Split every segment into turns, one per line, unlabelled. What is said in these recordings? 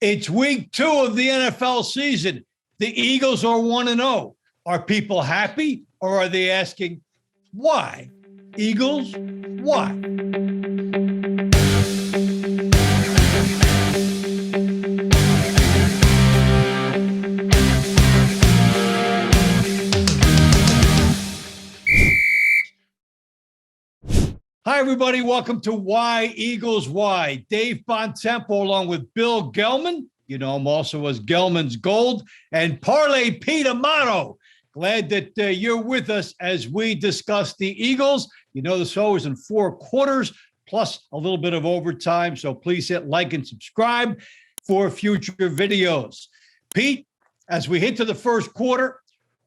It's week 2 of the NFL season. The Eagles are 1-0. Are people happy, or are they asking, why? Eagles, why? Hi, everybody. Welcome to Why Eagles Why. Dave Bontempo along with Bill Gelman. You know him also as Gelman's Gold. And Parlay Pete Amato. Glad that you're with us as we discuss the Eagles. You know the show is in 4 quarters, plus a little bit of overtime. So please hit like and subscribe for future videos. Pete, as we hit to the first quarter,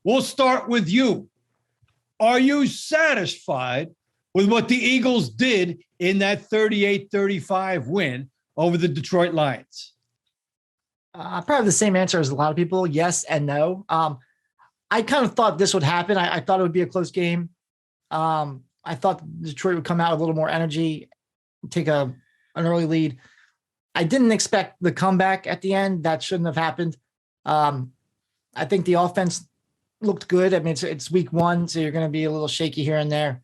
we'll start with you. Are you satisfied with what the Eagles did in that 38-35 win over the Detroit Lions?
Probably the same answer as a lot of people, yes and no. I kind of thought this would happen. I thought it would be a close game. I thought Detroit would come out with a little more energy, take an early lead. I didn't expect the comeback at the end. That shouldn't have happened. I think the offense looked good. I mean, it's week 1, so you're going to be a little shaky here and there.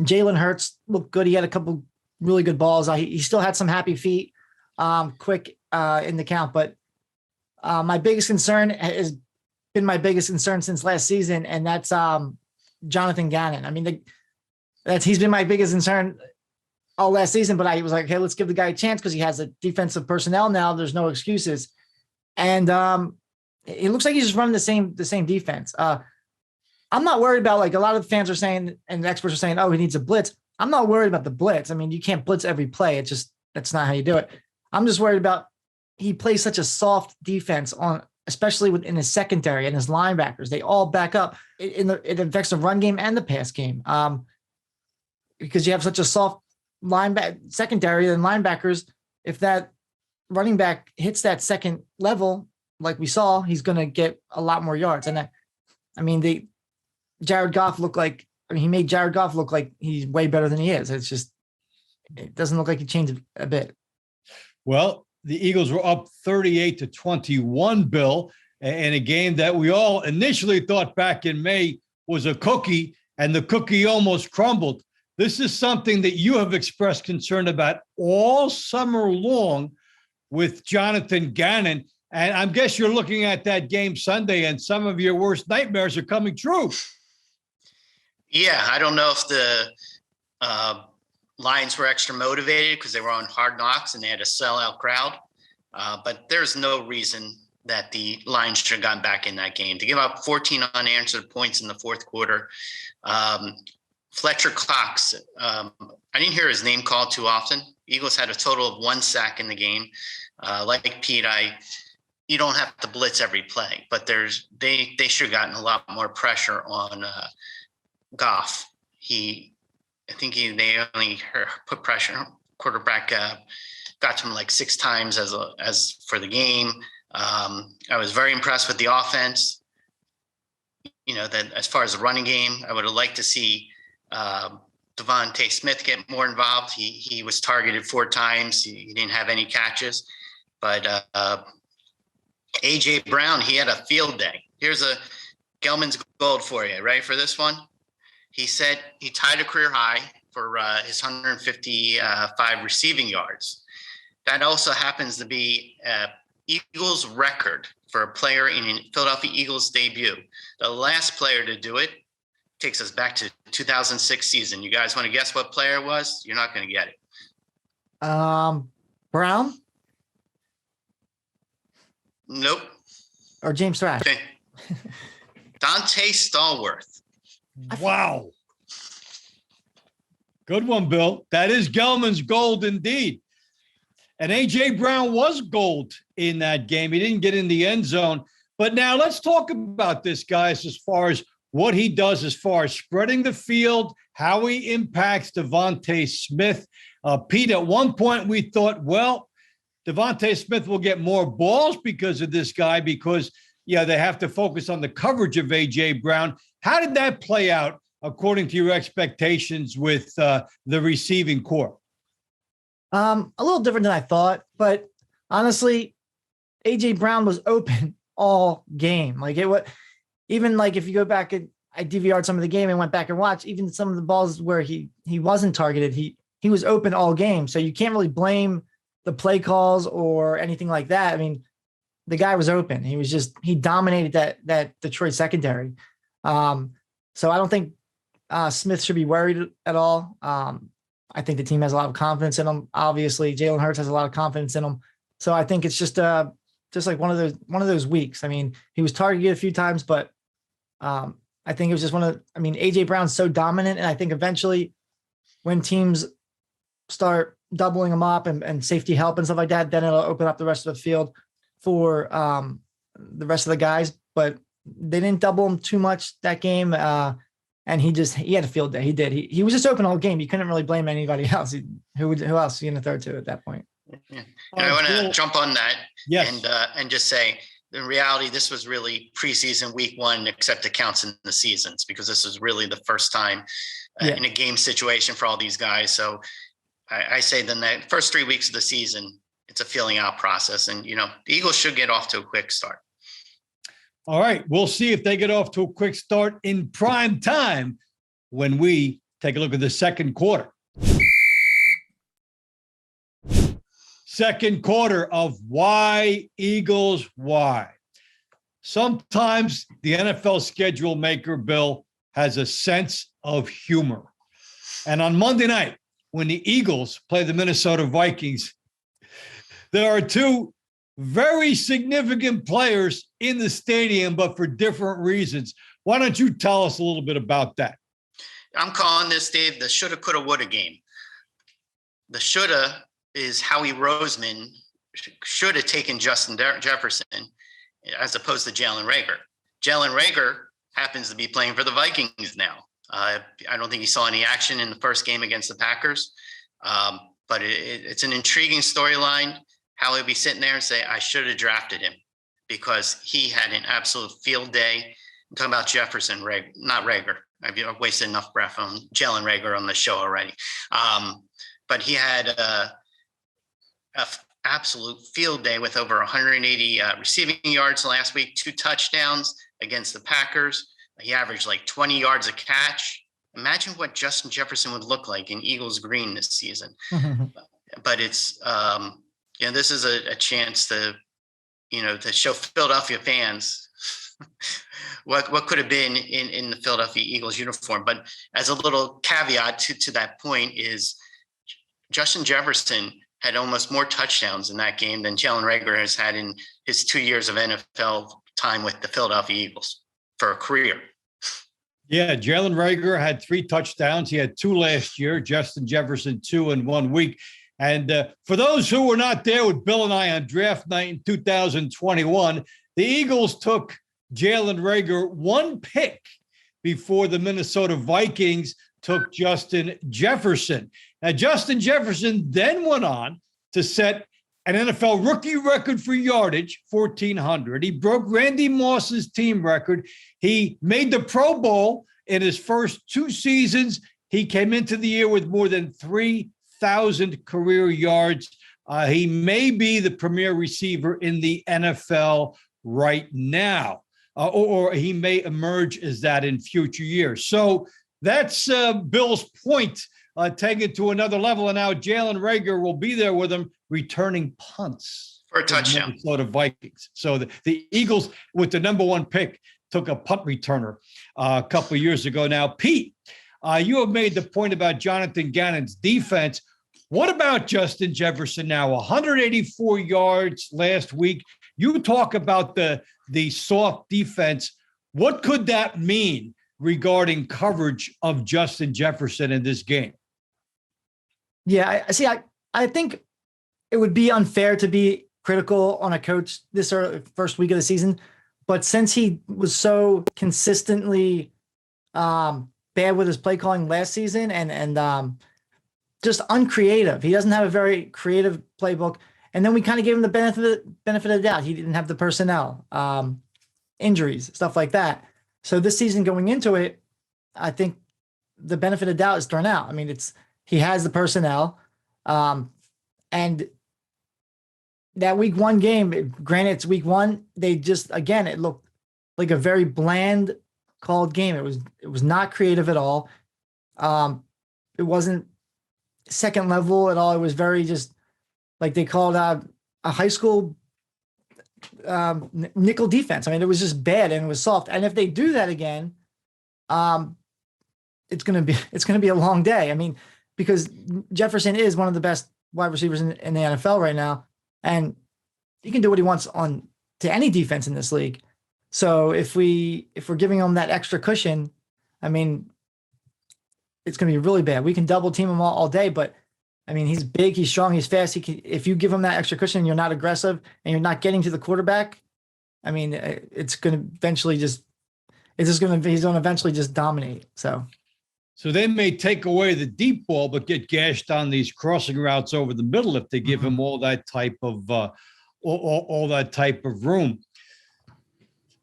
Jalen Hurts looked good. He had a couple really good balls. He still had some happy feet, quick in the count. But my biggest concern has been my biggest concern since last season, and that's Jonathan Gannon. I mean, he's been my biggest concern all last season. But I was like, hey, let's give the guy a chance because he has a defensive personnel now. There's no excuses, and it looks like he's just running the same defense. I'm not worried about, like a lot of fans are saying and experts are saying, oh, he needs a blitz. I'm not worried about the blitz. I mean, you can't blitz every play. It's just, that's not how you do it. I'm just worried about he plays such a soft defense especially in his secondary and his linebackers. They all back up. It affects the run game and the pass game because you have such a soft secondary and linebackers. If that running back hits that second level, like we saw, he's going to get a lot more yards. And Jared Goff he made Jared Goff look like he's way better than he is. It doesn't look like he changed a bit.
Well, the Eagles were up 38-21, Bill, in a game that we all initially thought back in May was a cookie, and the cookie almost crumbled. This is something that you have expressed concern about all summer long with Jonathan Gannon. And I guess you're looking at that game Sunday, and some of your worst nightmares are coming true.
Yeah, I don't know if the Lions were extra motivated because they were on Hard Knocks and they had a sellout crowd. But there's no reason that the Lions should have gotten back in that game. To give up 14 unanswered points in the fourth quarter. Fletcher Cox, I didn't hear his name called too often. Eagles had a total of 1 sack in the game. Like Pete, you don't have to blitz every play, but they should have gotten a lot more pressure on Goff. They only put pressure. Quarterback got to him like 6 times as for the game. I was very impressed with the offense. You know, that as far as the running game, I would have liked to see Devontae Smith get more involved. He was targeted 4 times. He didn't have any catches, but AJ Brown, he had a field day. Here's a Gelman's Gold for you. Ready for this one? He said he tied a career high for his 155 receiving yards. That also happens to be Eagles record for a player in Philadelphia Eagles debut. The last player to do it takes us back to 2006 season. You guys want to guess what player it was? You're not going to get it.
Brown?
Nope.
Or James Thrash?
Okay. Dante Stallworth.
Wow. Good one, Bill. That is Gelman's Gold indeed. And A.J. Brown was gold in that game. He didn't get in the end zone. But now let's talk about this, guys, as far as what he does as far as spreading the field, how he impacts Devontae Smith. Pete, at one point we thought, well, Devontae Smith will get more balls because of this guy because, they have to focus on the coverage of A.J. Brown. How did that play out according to your expectations with the receiving corps?
A little different than I thought, but honestly, AJ Brown was open all game. Like even like if you go back and I DVR'd some of the game and went back and watched, even some of the balls where he wasn't targeted, he was open all game. So you can't really blame the play calls or anything like that. I mean, the guy was open. He dominated that Detroit secondary. So I don't think Smith should be worried at all. I think the team has a lot of confidence in him. Obviously, Jalen Hurts has a lot of confidence in him. So I think it's just like one of those weeks. I mean, he was targeted a few times, but I think it was just AJ Brown's so dominant, and I think eventually when teams start doubling him up and safety help and stuff like that, then it'll open up the rest of the field for the rest of the guys. But they didn't double him too much that game. And he had a field day. He did. He was just open all game. You couldn't really blame anybody else. Who else are you going to throw to at that point?
Yeah. I want to jump on that.
Yes.
And just say, in reality, this was really preseason week 1, except it counts in the seasons, because this is really the first time in a game situation for all these guys. So I say then the first 3 weeks of the season, it's a feeling out process. And, the Eagles should get off to a quick start.
All right. We'll see if they get off to a quick start in prime time when we take a look at the second quarter. Second quarter of Why Eagles Why. Sometimes the NFL schedule maker, Bill, has a sense of humor. And on Monday night, when the Eagles play the Minnesota Vikings, there are two very significant players in the stadium, but for different reasons. Why don't you tell us a little bit about that?
I'm calling this, Dave, the shoulda, coulda, woulda game. The shoulda is Howie Roseman should have taken Justin Jefferson as opposed to Jalen Reagor. Jalen Reagor happens to be playing for the Vikings now. I don't think he saw any action in the first game against the Packers, but it's an intriguing storyline. How he'll be sitting there and say, I should have drafted him because he had an absolute field day. I'm talking about Jefferson, not Reagor. I've wasted enough breath on Jalen Reagor on the show already. But he had a absolute field day with over 180 receiving yards last week, 2 touchdowns against the Packers. He averaged like 20 yards a catch. Imagine what Justin Jefferson would look like in Eagles green this season. But it's, this is a chance to show Philadelphia fans what could have been in the Philadelphia Eagles uniform. But as a little caveat to that point is Justin Jefferson had almost more touchdowns in that game than Jalen Reagor has had in his 2 years of NFL time with the Philadelphia Eagles for a career.
Yeah, Jalen Reagor had 3 touchdowns. He had 2 last year. Justin Jefferson 2 in 1 week. And for those who were not there with Bill and I on draft night in 2021, the Eagles took Jalen Reagor 1 pick before the Minnesota Vikings took Justin Jefferson. Now, Justin Jefferson then went on to set an NFL rookie record for yardage, 1,400. He broke Randy Moss's team record. He made the Pro Bowl in his first 2 seasons. He came into the year with more than 3,000 career yards. He may be the premier receiver in the NFL right now, or he may emerge as that in future years. So that's Bill's point, take it to another level. And now Jalen Reagor will be there with him, returning punts
for a touchdown.
The Minnesota Vikings. So the Eagles, with the number 1 pick, took a punt returner a couple of years ago. Now, Pete, you have made the point about Jonathan Gannon's defense. What about Justin Jefferson now? 184 yards last week. You talk about the soft defense. What could that mean regarding coverage of Justin Jefferson in this game?
Yeah, I think it would be unfair to be critical on a coach this first week of the season, but since he was so consistently bad with his play calling last season and just uncreative, he doesn't have a very creative playbook. And then we kind of gave him the benefit of the doubt. He didn't have the personnel, injuries, stuff like that. So this season going into it, I think the benefit of doubt is thrown out. I mean, he has the personnel, and that week one game, granted it's week one, they just, again, it looked like a very bland called game. It was not creative at all. It wasn't second level at all. It was very just like they called a high school nickel defense. I mean, it was just bad and it was soft. And if they do that again, it's gonna be a long day. I mean, because Jefferson is one of the best wide receivers in the NFL right now, and he can do what he wants to any defense in this league. So if we're giving him that extra cushion, I mean, it's going to be really bad. We can double team him all day, but I mean, he's big, he's strong, he's fast. If you give him that extra cushion, and you're not aggressive and you're not getting to the quarterback, I mean, it's going to eventually he's going to eventually just dominate. So
they may take away the deep ball, but get gashed on these crossing routes over the middle if they give him all that type of all that type of room.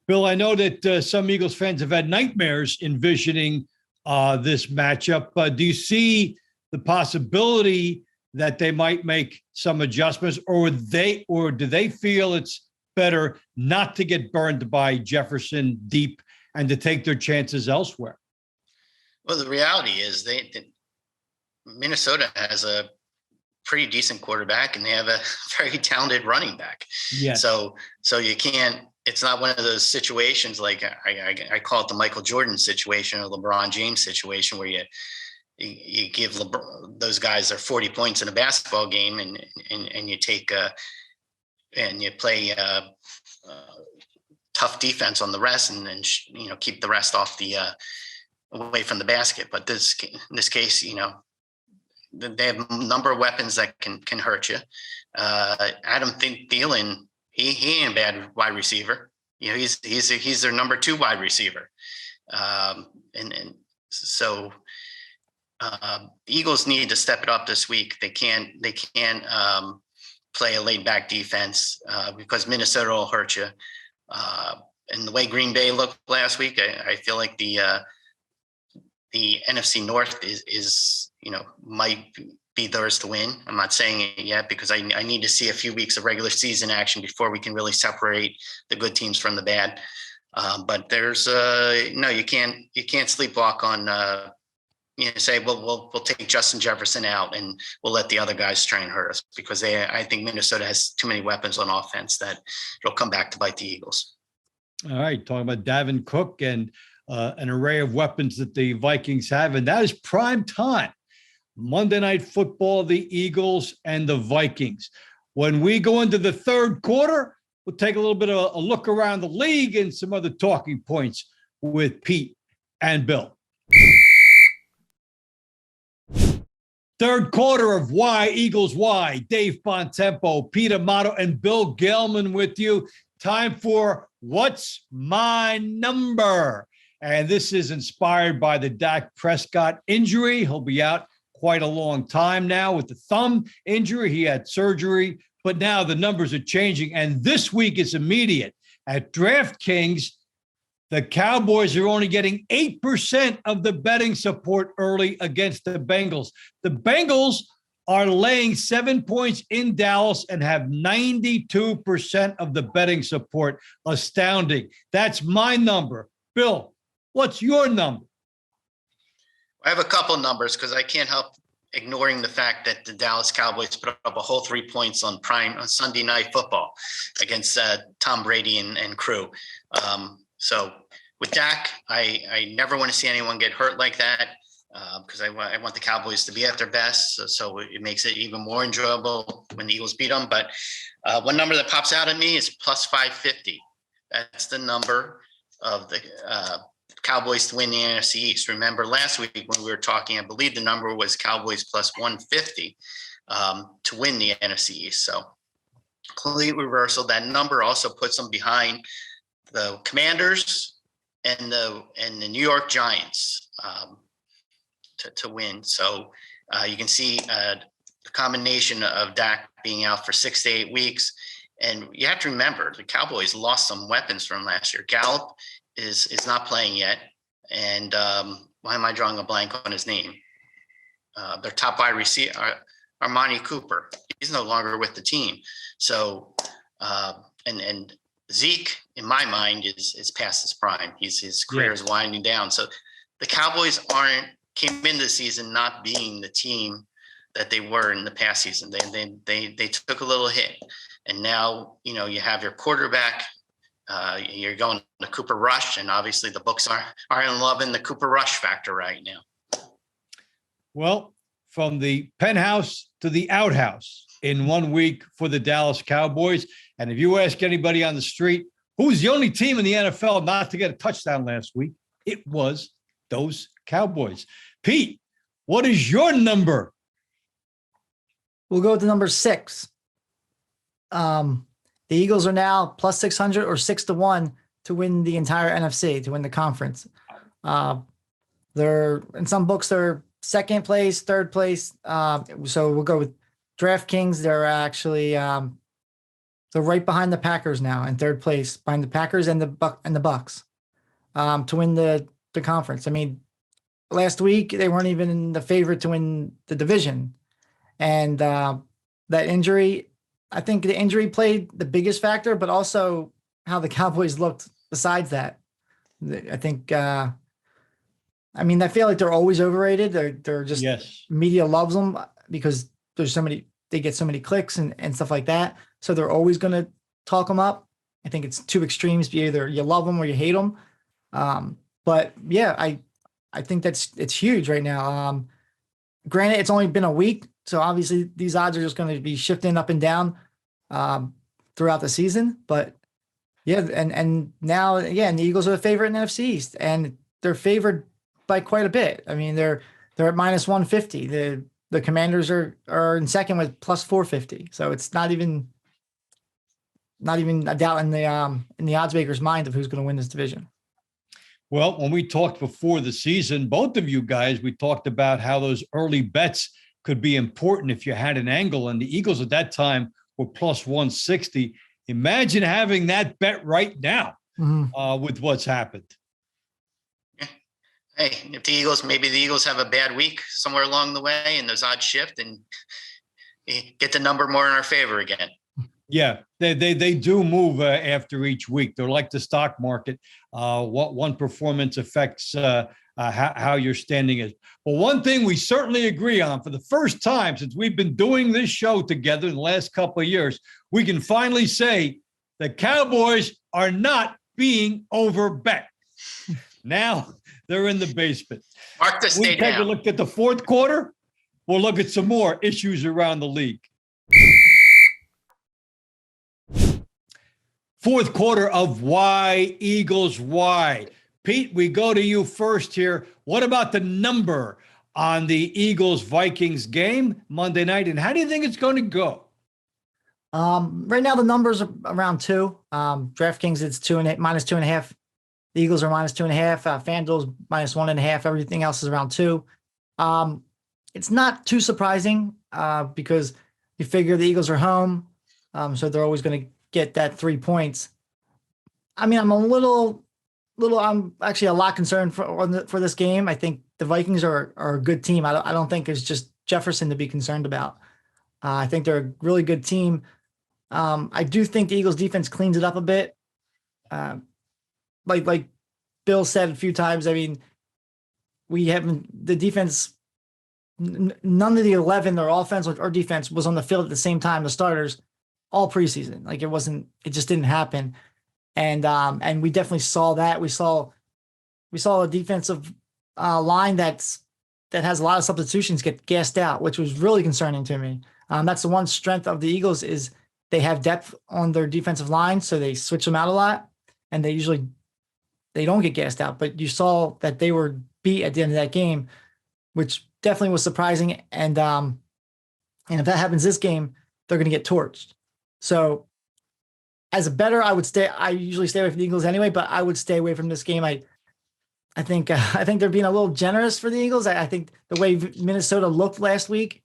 Bill, I know that some Eagles fans have had nightmares envisioning this matchup. Do you see the possibility that they might make some adjustments, or do they feel it's better not to get burned by Jefferson deep and to take their chances elsewhere?
Well, the reality is Minnesota has a pretty decent quarterback and they have a very talented running back.
Yeah.
So you can't. It's not one of those situations like I call it the Michael Jordan situation or LeBron James situation where you give those guys their 40 points in a basketball game and you take and you play tough defense on the rest and then keep the rest off the away from the basket. But in this case, they have a number of weapons that can hurt you. Adam Thielen, he ain't a bad wide receiver. He's their number 2 wide receiver. So the Eagles need to step it up this week. They can't play a laid back defense because Minnesota will hurt you. And the way Green Bay looked last week, I feel like the NFC North is might be theirs to win. I'm not saying it yet because I need to see a few weeks of regular season action before we can really separate the good teams from the bad. But there's you can't sleepwalk on say, well, we'll take Justin Jefferson out and we'll let the other guys try and hurt us because I think Minnesota has too many weapons on offense that it'll come back to bite the Eagles.
All right. Talking about Dalvin Cook and an array of weapons that the Vikings have, and that is prime time. Monday Night Football, the Eagles and the Vikings. When we go into the third quarter, we'll take a little bit of a look around the league and some other talking points with Pete and Bill. Third quarter of Why Eagles Why. Dave Bontempo, Pete Amato, and Bill Gelman with you. Time for What's My Number? And this is inspired by the Dak Prescott injury. He'll be out quite a long time now with the thumb injury. He had surgery, but now the numbers are changing. And this week is immediate. At DraftKings, the Cowboys are only getting 8% of the betting support early against the Bengals. The Bengals are laying 7 points in Dallas and have 92% of the betting support. Astounding. That's my number. Bill, what's your number?
I have a couple of numbers because I can't help ignoring the fact that the Dallas Cowboys put up a whole 3 points on Sunday Night Football against Tom Brady and crew. So with Dak, I never want to see anyone get hurt like that because I want the Cowboys to be at their best. So it makes it even more enjoyable when the Eagles beat them. But one number that pops out at me is plus 550. That's the number of the Cowboys to win the NFC East. Remember last week when we were talking, I believe the number was Cowboys plus 150 to win the NFC East. So complete reversal. That number also puts them behind the Commanders and the New York Giants to win. So you can see the combination of Dak being out for 6 to 8 weeks. And you have to remember the Cowboys lost some weapons from last year. Gallup is not playing yet. And why am I drawing a blank on his name? Their top wide receiver, Armani Cooper. He's no longer with the team. So, and Zeke, in my mind, is past his prime. His career is winding down. So the Cowboys came into the season not being the team that they were in the past season. They took a little hit, and now you have your quarterback. You're going to Cooper Rush, and obviously the books are in love in the Cooper Rush factor right now.
Well, from the penthouse to the outhouse in 1 week for the Dallas Cowboys. And if you ask anybody on the street, who's the only team in the NFL not to get a touchdown last week, it was those Cowboys. Pete, what is your number?
We'll go with the number 6. The Eagles are now plus 600 or 6-1 to win the entire NFC, to win the conference. They're in some books, they're second place, third place. So we'll go with DraftKings. They're actually they're right behind the Packers now in third place, behind the Packers and the Bucks, to win the conference. I mean, last week they weren't even the favorite to win the division, and that injury. I think the injury played the biggest factor, but also how the Cowboys looked besides that. I think, I feel like they're always overrated. They're just, media loves them because they get so many clicks and stuff like that. So they're always going to talk them up. I think it's two extremes. Either you love them or you hate them. But yeah, I think it's huge right now. Granted, it's only been a week, so obviously these odds are just going to be shifting up and down throughout the season. But yeah, and now, and the Eagles are the favorite in the NFC East, and they're favored by quite a bit. I mean, they're at minus 150. The Commanders are in second with plus 450. So it's not even a doubt in the odds maker's mind of who's going to win this division.
Well, when we talked before the season, both of you guys, we talked about how those early bets could be important if you had an angle. And the Eagles at that time were plus 160. Imagine having that bet right now with what's happened.
Hey, if maybe the Eagles have a bad week somewhere along the way and those odds shift and get the number more in our favor again.
Yeah, they do move after each week. They're like the stock market. What one performance affects how your standing is. Well, one thing we certainly agree on, for the first time since we've been doing this show together in the last couple of years, we can finally say the Cowboys are not being overbet. Now they're in the basement.
Mark this day down.
We take a look at the fourth quarter. We'll look at some more issues around the league. Fourth quarter of Why Eagles Why. Pete, we go to you first here. What about the number on the Eagles-Vikings game Monday night, and how do you think it's going to go?
Right now the numbers are around 2. DraftKings, it's minus 2.5. The Eagles are minus 2.5. FanDuel's minus 1.5. Everything else is around 2. It's not too surprising because you figure the Eagles are home, so they're always going to get that 3 points. I mean, I'm actually a lot concerned for this game. I think the Vikings are a good team. I don't think it's just Jefferson to be concerned about. I think they're a really good team. I do think the Eagles defense cleans it up a bit. Like Bill said a few times, I mean, the defense, none of the 11, their offense or defense was on the field at the same time, the starters, all preseason. Like it just didn't happen. And we definitely saw that. We saw a defensive line that has a lot of substitutions get gassed out, which was really concerning to me. That's the one strength of the Eagles is they have depth on their defensive line, so they switch them out a lot, and they don't get gassed out. But you saw that they were beat at the end of that game, which definitely was surprising. And if that happens this game, they're going to get torched. So as a bettor, I usually stay away from the Eagles anyway, but I would stay away from this game. I think they're being a little generous for the Eagles. I think the way Minnesota looked last week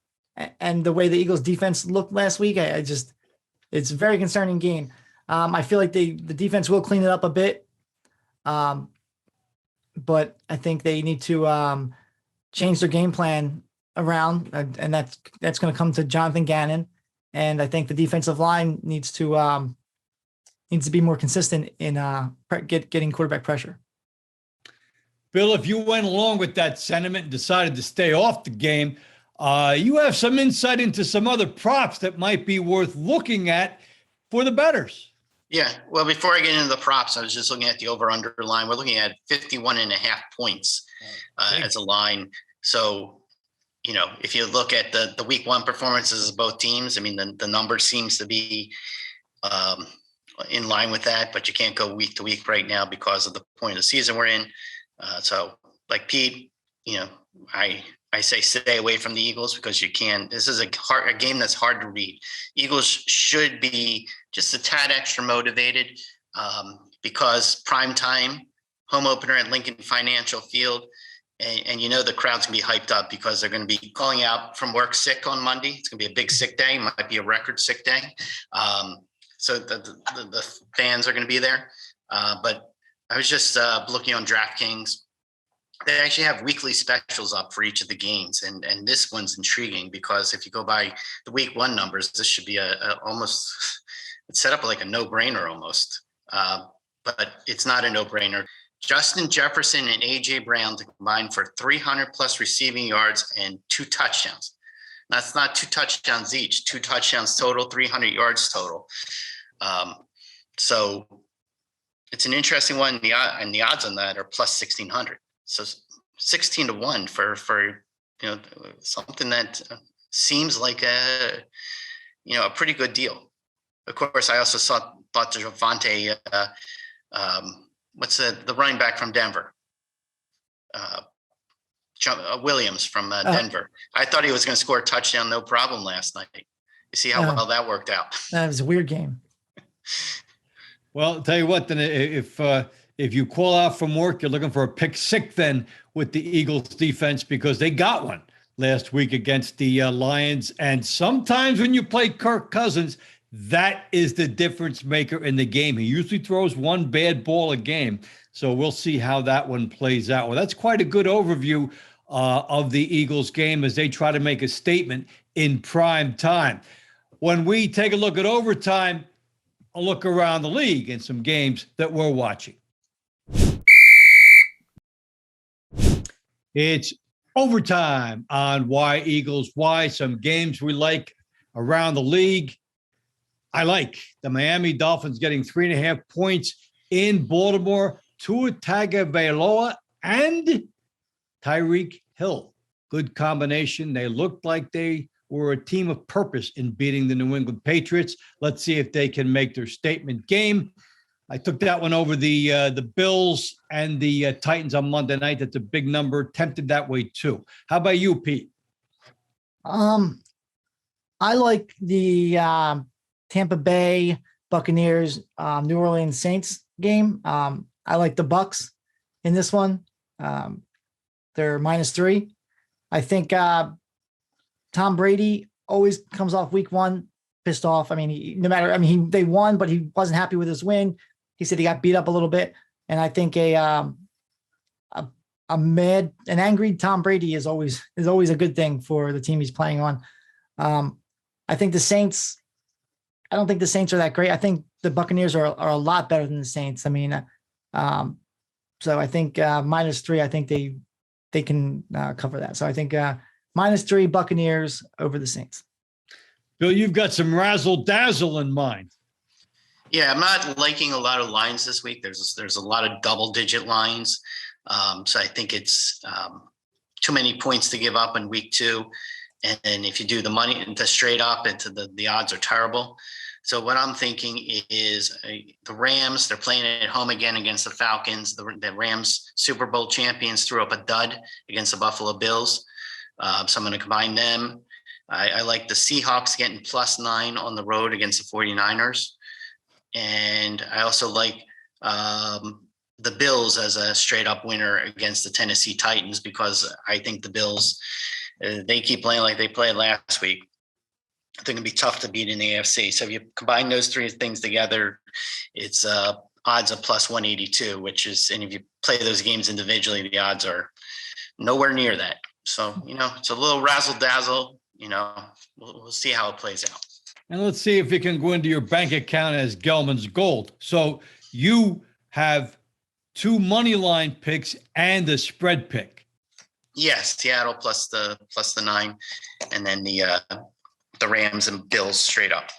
and the way the Eagles defense looked last week, it's a very concerning game. I feel like the defense will clean it up a bit. But I think they need to change their game plan around, and that's going to come to Jonathan Gannon And I think the defensive line needs to be more consistent in getting quarterback pressure.
Bill, if you went along with that sentiment and decided to stay off the game, you have some insight into some other props that might be worth looking at for the bettors.
Yeah. Well, before I get into the props, I was just looking at the over-under line. We're looking at 51.5 points as a line. So, if you look at the week one performances of both teams, I mean, the number seems to be in line with that, but you can't go week to week right now because of the point of the season we're in. So like Pete, I say stay away from the Eagles because you can. This is a game that's hard to read. Eagles should be just a tad extra motivated because prime time, home opener at Lincoln Financial Field, and the crowd's gonna be hyped up because they're going to be calling out from work sick on Monday. It's going to be a big sick day. Might be a record sick day. So the fans are going to be there. But I was just looking on DraftKings. They actually have weekly specials up for each of the games. And this one's intriguing because if you go by the week one numbers, this should be almost, it's set up like a no-brainer almost. But it's not a no-brainer. Justin Jefferson and A.J. Brown to combine for 300 plus receiving yards and 2 touchdowns. That's not 2 touchdowns each, 2 touchdowns total, 300 yards total. So it's an interesting one. And the odds on that are plus 1,600. So 16 to 1 for something that seems like a pretty good deal. Of course, I also thought Javonte, what's the running back from Denver? Williams from Denver. I thought he was going to score a touchdown, no problem last night. You see how well that worked out.
That was a weird game.
Well, I'll tell you what, then if you call out from work, you're looking for a pick six then with the Eagles defense because they got one last week against the Lions. And sometimes when you play Kirk Cousins, that is the difference maker in the game. He usually throws one bad ball a game. So we'll see how that one plays out. Well, that's quite a good overview of the Eagles game as they try to make a statement in prime time. When we take a look at overtime, a look around the league and some games that we're watching. It's overtime on Why Eagles Why. Some games we like around the league. I like the Miami Dolphins getting 3.5 points in Baltimore. Tua Tagovailoa and Tyreek Hill. Good combination. They looked like they were a team of purpose in beating the New England Patriots. Let's see if they can make their statement game. I took that one over the Bills and the Titans on Monday night. That's a big number. Tempted that way too. How about you, Pete?
I like the Tampa Bay Buccaneers, New Orleans Saints game. I like the Bucks in this one. They're -3. I think Tom Brady always comes off week one pissed off. I mean, they won, but he wasn't happy with his win. He said he got beat up a little bit. And I think an angry Tom Brady is always a good thing for the team he's playing on. I think the Saints, I don't think the Saints are that great. I think the Buccaneers are a lot better than the Saints. I mean, so I think -3, I think they can cover that. So I think -3 Buccaneers over the Saints.
Bill, you've got some razzle dazzle in mind.
Yeah, I'm not liking a lot of lines this week. There's a lot of double digit lines. So I think it's too many points to give up in week 2. And if you do the money into straight up, the odds are terrible. So what I'm thinking is the Rams, they're playing at home again against the Falcons. The Rams Super Bowl champions threw up a dud against the Buffalo Bills. So I'm going to combine them. I like the Seahawks getting +9 on the road against the 49ers. And I also like the Bills as a straight up winner against the Tennessee Titans because I think the Bills, they keep playing like they played last week. I think it'd be tough to beat in the AFC. So if you combine those 3 things together, it's odds of +182, and if you play those games individually, the odds are nowhere near that. So, it's a little razzle dazzle, we'll see how it plays out.
And let's see if it can go into your bank account as Gelman's Gold. So you have 2 money line picks and a spread pick.
Yes, Seattle plus the 9, and then the Rams and Bills straight up.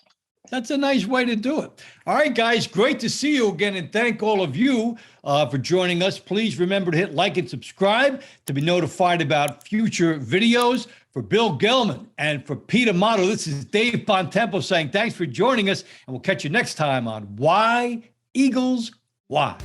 That's a nice way to do it. All right, guys, great to see you again, and thank all of you for joining us. Please remember to hit like and subscribe to be notified about future videos. For Bill Gelman and for Pete Amato, this is Dave Bontempo saying thanks for joining us, and we'll catch you next time on Why Eagles Why.